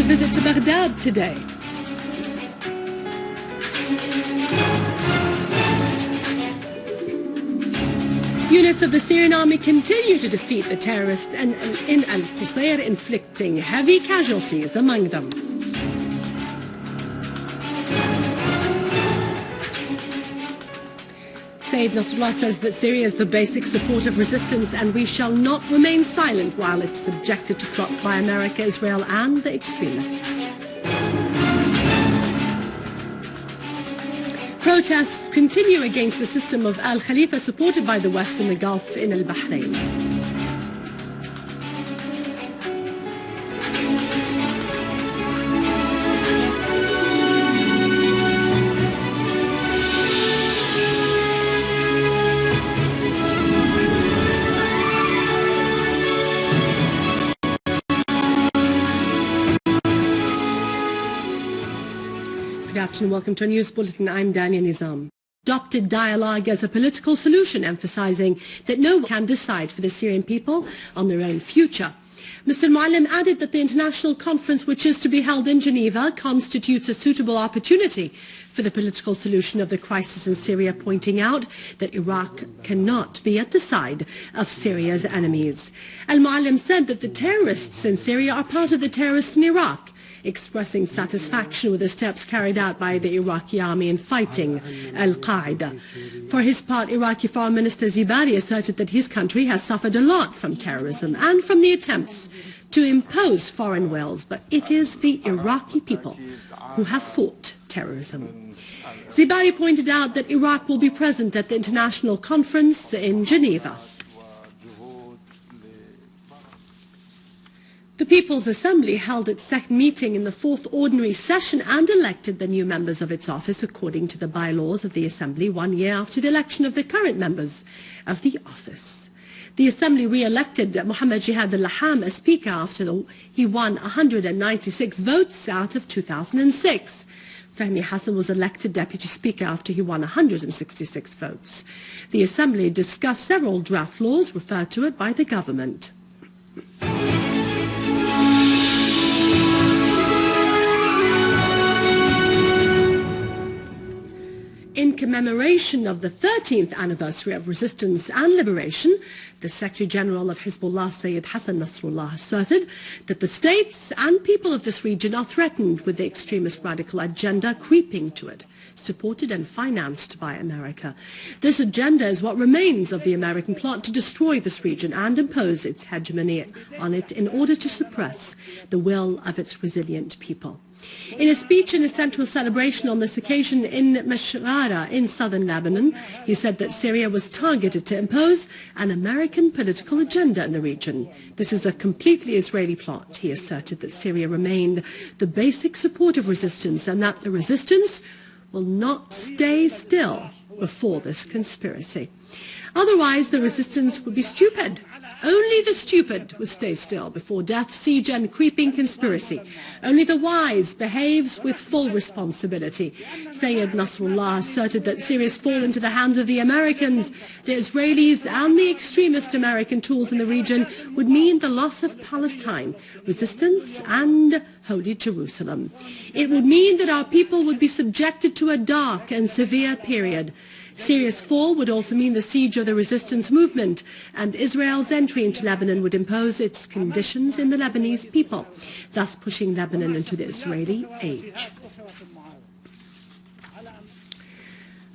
visit to Baghdad today. Units of the Syrian army continue to defeat the terrorists in al-Assad, inflicting heavy casualties among them. Nasrallah says that Syria is the basic support of resistance, and we shall not remain silent while it's subjected to plots by America, Israel and the extremists. Protests continue against the system of al-Khalifa supported by the West in the Gulf in al-Bahrain. Good afternoon, welcome to a news bulletin. I'm Dania Nizam. Adopted dialogue as a political solution, emphasizing that no one can decide for the Syrian people on their own future. Mr. Muallim added that the international conference, which is to be held in Geneva, constitutes a suitable opportunity for the political solution of the crisis in Syria, pointing out that Iraq cannot be at the side of Syria's enemies. Al-Muallim said that the terrorists in Syria are part of the terrorists in Iraq, expressing satisfaction with the steps carried out by the Iraqi army in fighting al-Qaeda. For his part, Iraqi Foreign Minister Zibari asserted that his country has suffered a lot from terrorism and from the attempts to impose foreign wills, but it is the Iraqi people who have fought terrorism. Zibari pointed out that Iraq will be present at the international conference in Geneva. The People's Assembly held its second meeting in the fourth ordinary session and elected the new members of its office according to the bylaws of the Assembly 1 year after the election of the current members of the office. The Assembly re-elected Mohammed Jihad al-Laham as Speaker after he won 196 votes out of 2006. Fahmi Hassan was elected Deputy Speaker after he won 166 votes. The Assembly discussed several draft laws referred to it by the government. In commemoration of the 13th anniversary of resistance and liberation, the Secretary General of Hezbollah, Sayyid Hassan Nasrallah, asserted that the states and people of this region are threatened with the extremist radical agenda creeping to it, supported and financed by America. This agenda is what remains of the American plot to destroy this region and impose its hegemony on it in order to suppress the will of its resilient people. In a speech in a central celebration on this occasion in Nasrallah in southern Lebanon, he said that Syria was targeted to impose an American political agenda in the region. This is a completely Israeli plot. He asserted that Syria remained the basic support of resistance and that the resistance will not stay still before this conspiracy. Otherwise, the resistance would be stupid. Only the stupid would stay still before death, siege and creeping conspiracy. Only the wise behaves with full responsibility. Sayyid Nasrallah asserted that Syria's fall into the hands of the Americans, the Israelis and the extremist American tools in the region would mean the loss of Palestine, resistance and Holy Jerusalem. It would mean that our people would be subjected to a dark and severe period. Syria's fall would also mean the siege of the resistance movement, and Israel's entry into Lebanon would impose its conditions in the Lebanese people, thus pushing Lebanon into the Israeli age.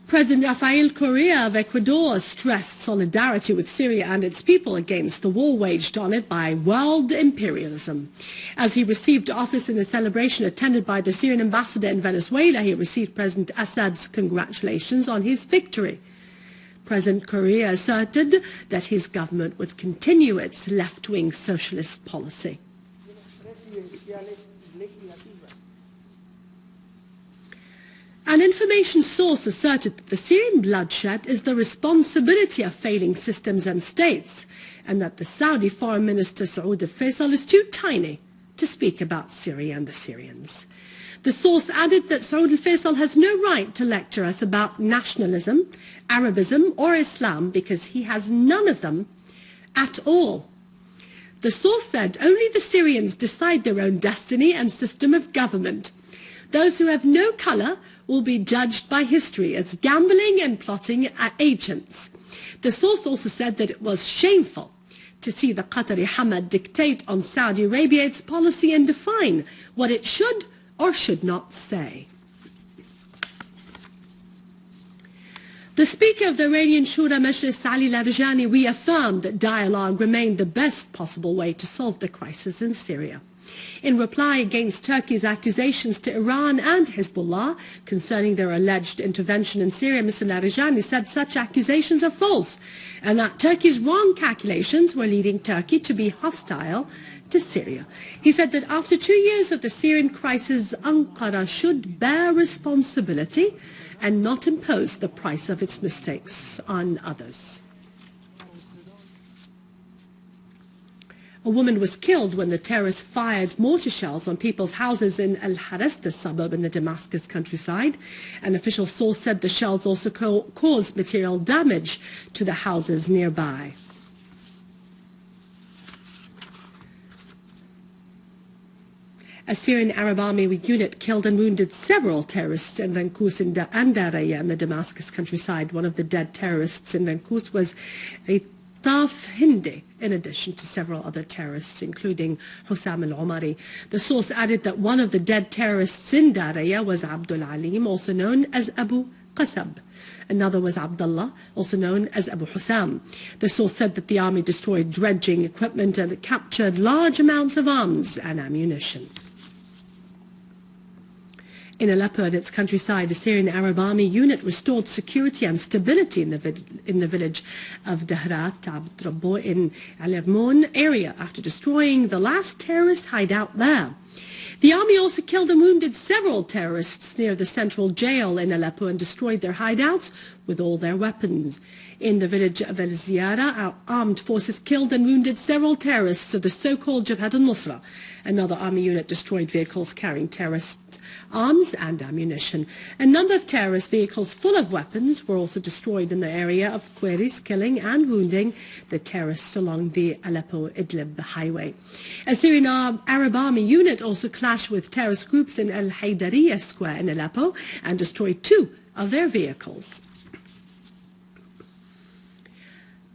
President Correa of Ecuador stressed solidarity with Syria and its people against the war waged on it by world imperialism. As he received office in a celebration attended by the Syrian ambassador in Venezuela, he received President Assad's congratulations on his victory. President Correa asserted that his government would continue its left-wing socialist policy. An information source asserted that the Syrian bloodshed is the responsibility of failing systems and states, and that the Saudi Foreign Minister Saud al-Faisal is too tiny to speak about Syria and the Syrians. The source added that Saud al-Faisal has no right to lecture us about nationalism, Arabism or Islam because he has none of them at all. The source said only the Syrians decide their own destiny and system of government. Those who have no color will be judged by history as gambling and plotting agents. The source also said that it was shameful to see the Qatari Hamad dictate on Saudi Arabia its policy and define what it should or should not say. The Speaker of the Iranian Shura Majlis, Ali Larijani, reaffirmed that dialogue remained the best possible way to solve the crisis in Syria. In reply against Turkey's accusations to Iran and Hezbollah concerning their alleged intervention in Syria, Mr. Larijani said such accusations are false and that Turkey's wrong calculations were leading Turkey to be hostile to Syria. He said that after 2 years of the Syrian crisis, Ankara should bear responsibility and not impose the price of its mistakes on others. A woman was killed when the terrorists fired mortar shells on people's houses in al-Harasta suburb in the Damascus countryside. An official source said the shells also caused material damage to the houses nearby. A Syrian Arab army unit killed and wounded several terrorists in Rankus and Daraya in the Damascus countryside. One of the dead terrorists in Rankus was a Taf Hindi, in addition to several other terrorists, including Hussam al-Omari. The source added that one of the dead terrorists in Daraya was Abdul Alim, also known as Abu Qasab. Another was Abdullah, also known as Abu Hussam. The source said that the army destroyed dredging equipment and captured large amounts of arms and ammunition. In Aleppo and its countryside, a Syrian Arab army unit restored security and stability in the village of Dahrat Abd Rabbo in Al-Ermoun area after destroying the last terrorist hideout there. The army also killed and wounded several terrorists near the central jail in Aleppo and destroyed their hideouts with all their weapons. In the village of El-Ziyara, our armed forces killed and wounded several terrorists of the so-called Jabhat al-Nusra. Another army unit destroyed vehicles carrying terrorist arms and ammunition. A number of terrorist vehicles full of weapons were also destroyed in the area of Queris, killing and wounding the terrorists along the Aleppo-Idlib highway. A Syrian Arab army unit also clashed with terrorist groups in Al-Haydariya square in Aleppo and destroyed 2 of their vehicles.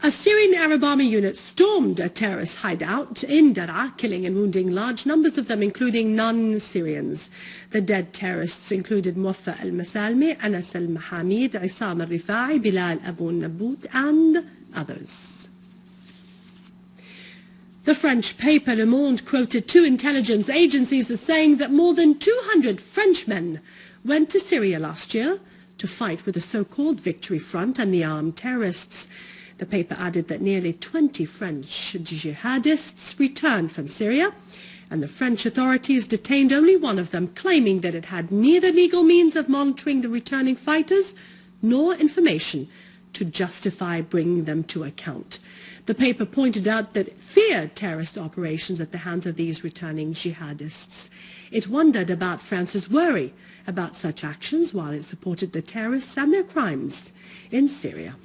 A Syrian Arab army unit stormed a terrorist hideout in Daraa, killing and wounding large numbers of them, including non-Syrians. The dead terrorists included Muwaffa al-Masalmi, Anas al-Mahamid, Isam al-Rifai, Bilal Abu Nabut, and others. The French paper Le Monde quoted 2 intelligence agencies as saying that more than 200 Frenchmen went to Syria last year to fight with the so-called Victory Front and the armed terrorists. The paper added that nearly 20 French jihadists returned from Syria, and the French authorities detained only one of them, claiming that it had neither legal means of monitoring the returning fighters nor information to justify bringing them to account. The paper pointed out that it feared terrorist operations at the hands of these returning jihadists. It wondered about France's worry about such actions while it supported the terrorists and their crimes in Syria.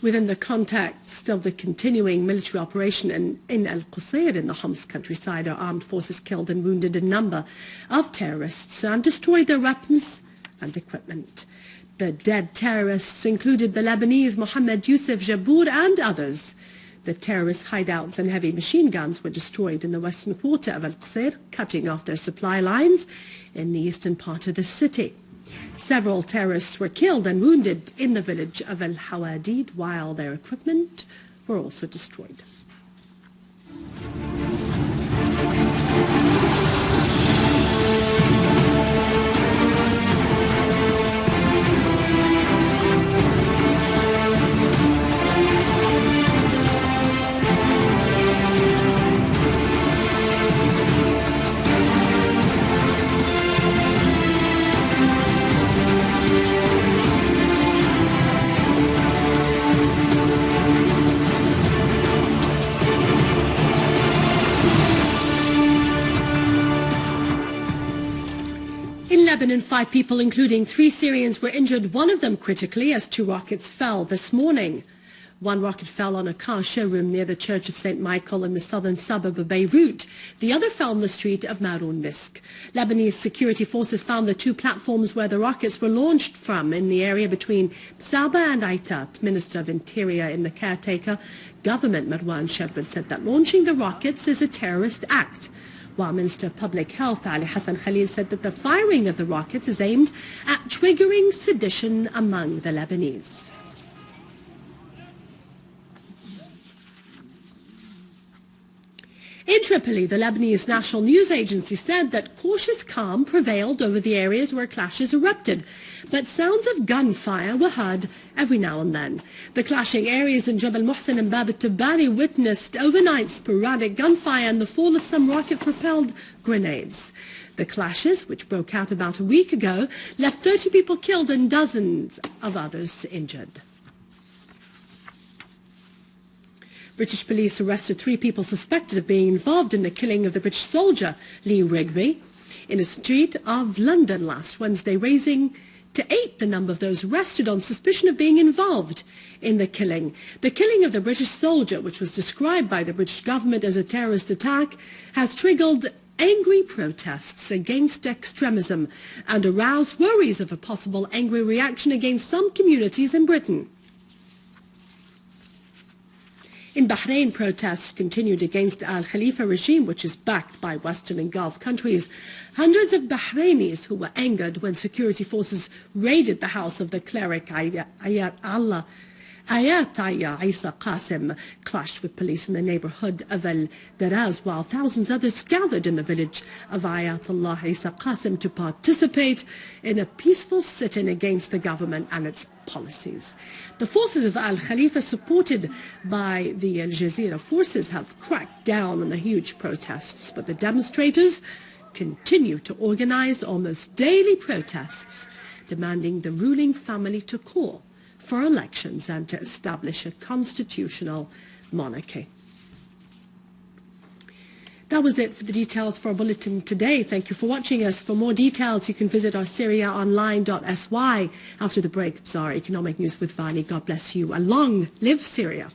Within the context of the continuing military operation in Al-Qusayr in the Homs countryside, our armed forces killed and wounded a number of terrorists and destroyed their weapons and equipment. The dead terrorists included the Lebanese Mohammed Youssef Jabour and others. The terrorist hideouts and heavy machine guns were destroyed in the western quarter of Al-Qusayr, cutting off their supply lines in the eastern part of the city. Several terrorists were killed and wounded in the village of Al-Hawadid, while their equipment were also destroyed. In Lebanon, 5 people, including 3 Syrians, were injured, one of them critically, as 2 rockets fell this morning. One rocket fell on a car showroom near the Church of St. Michael in the southern suburb of Beirut. The other fell on the street of Maroun Misk. Lebanese security forces found the two platforms where the rockets were launched from in the area between Saba and Aitat. Minister of Interior in the caretaker government, Marwan Sherbet, said that launching the rockets is a terrorist act, while Minister of Public Health Ali Hassan Khalil said that the firing of the rockets is aimed at triggering sedition among the Lebanese. In Tripoli, the Lebanese National News Agency said that cautious calm prevailed over the areas where clashes erupted, but sounds of gunfire were heard every now and then. The clashing areas in Jabal Muhsin and Bab al-Tabari witnessed overnight sporadic gunfire and the fall of some rocket-propelled grenades. The clashes, which broke out about a week ago, left 30 people killed and dozens of others injured. British police arrested 3 people suspected of being involved in the killing of the British soldier Lee Rigby in a street of London last Wednesday, raising to 8 the number of those arrested on suspicion of being involved in the killing. The killing of the British soldier, which was described by the British government as a terrorist attack, has triggered angry protests against extremism and aroused worries of a possible angry reaction against some communities in Britain. In Bahrain, protests continued against al-Khalifa regime, which is backed by Western and Gulf countries. Hundreds of Bahrainis who were angered when security forces raided the house of the cleric Ayatollah Isa Qasim clashed with police in the neighborhood of Al-Daraz, while thousands others gathered in the village of Ayatollah Isa Qasim to participate in a peaceful sit-in against the government and its policies. The forces of Al-Khalifa, supported by the Al Jazeera forces, have cracked down on the huge protests, but the demonstrators continue to organize almost daily protests, demanding the ruling family to call for elections and to establish a constitutional monarchy. That was it for the details for our bulletin today. Thank you for watching us. For more details, you can visit our SyriaOnline.sy. After the break, it's our economic news with Vani. God bless you, and long live Syria.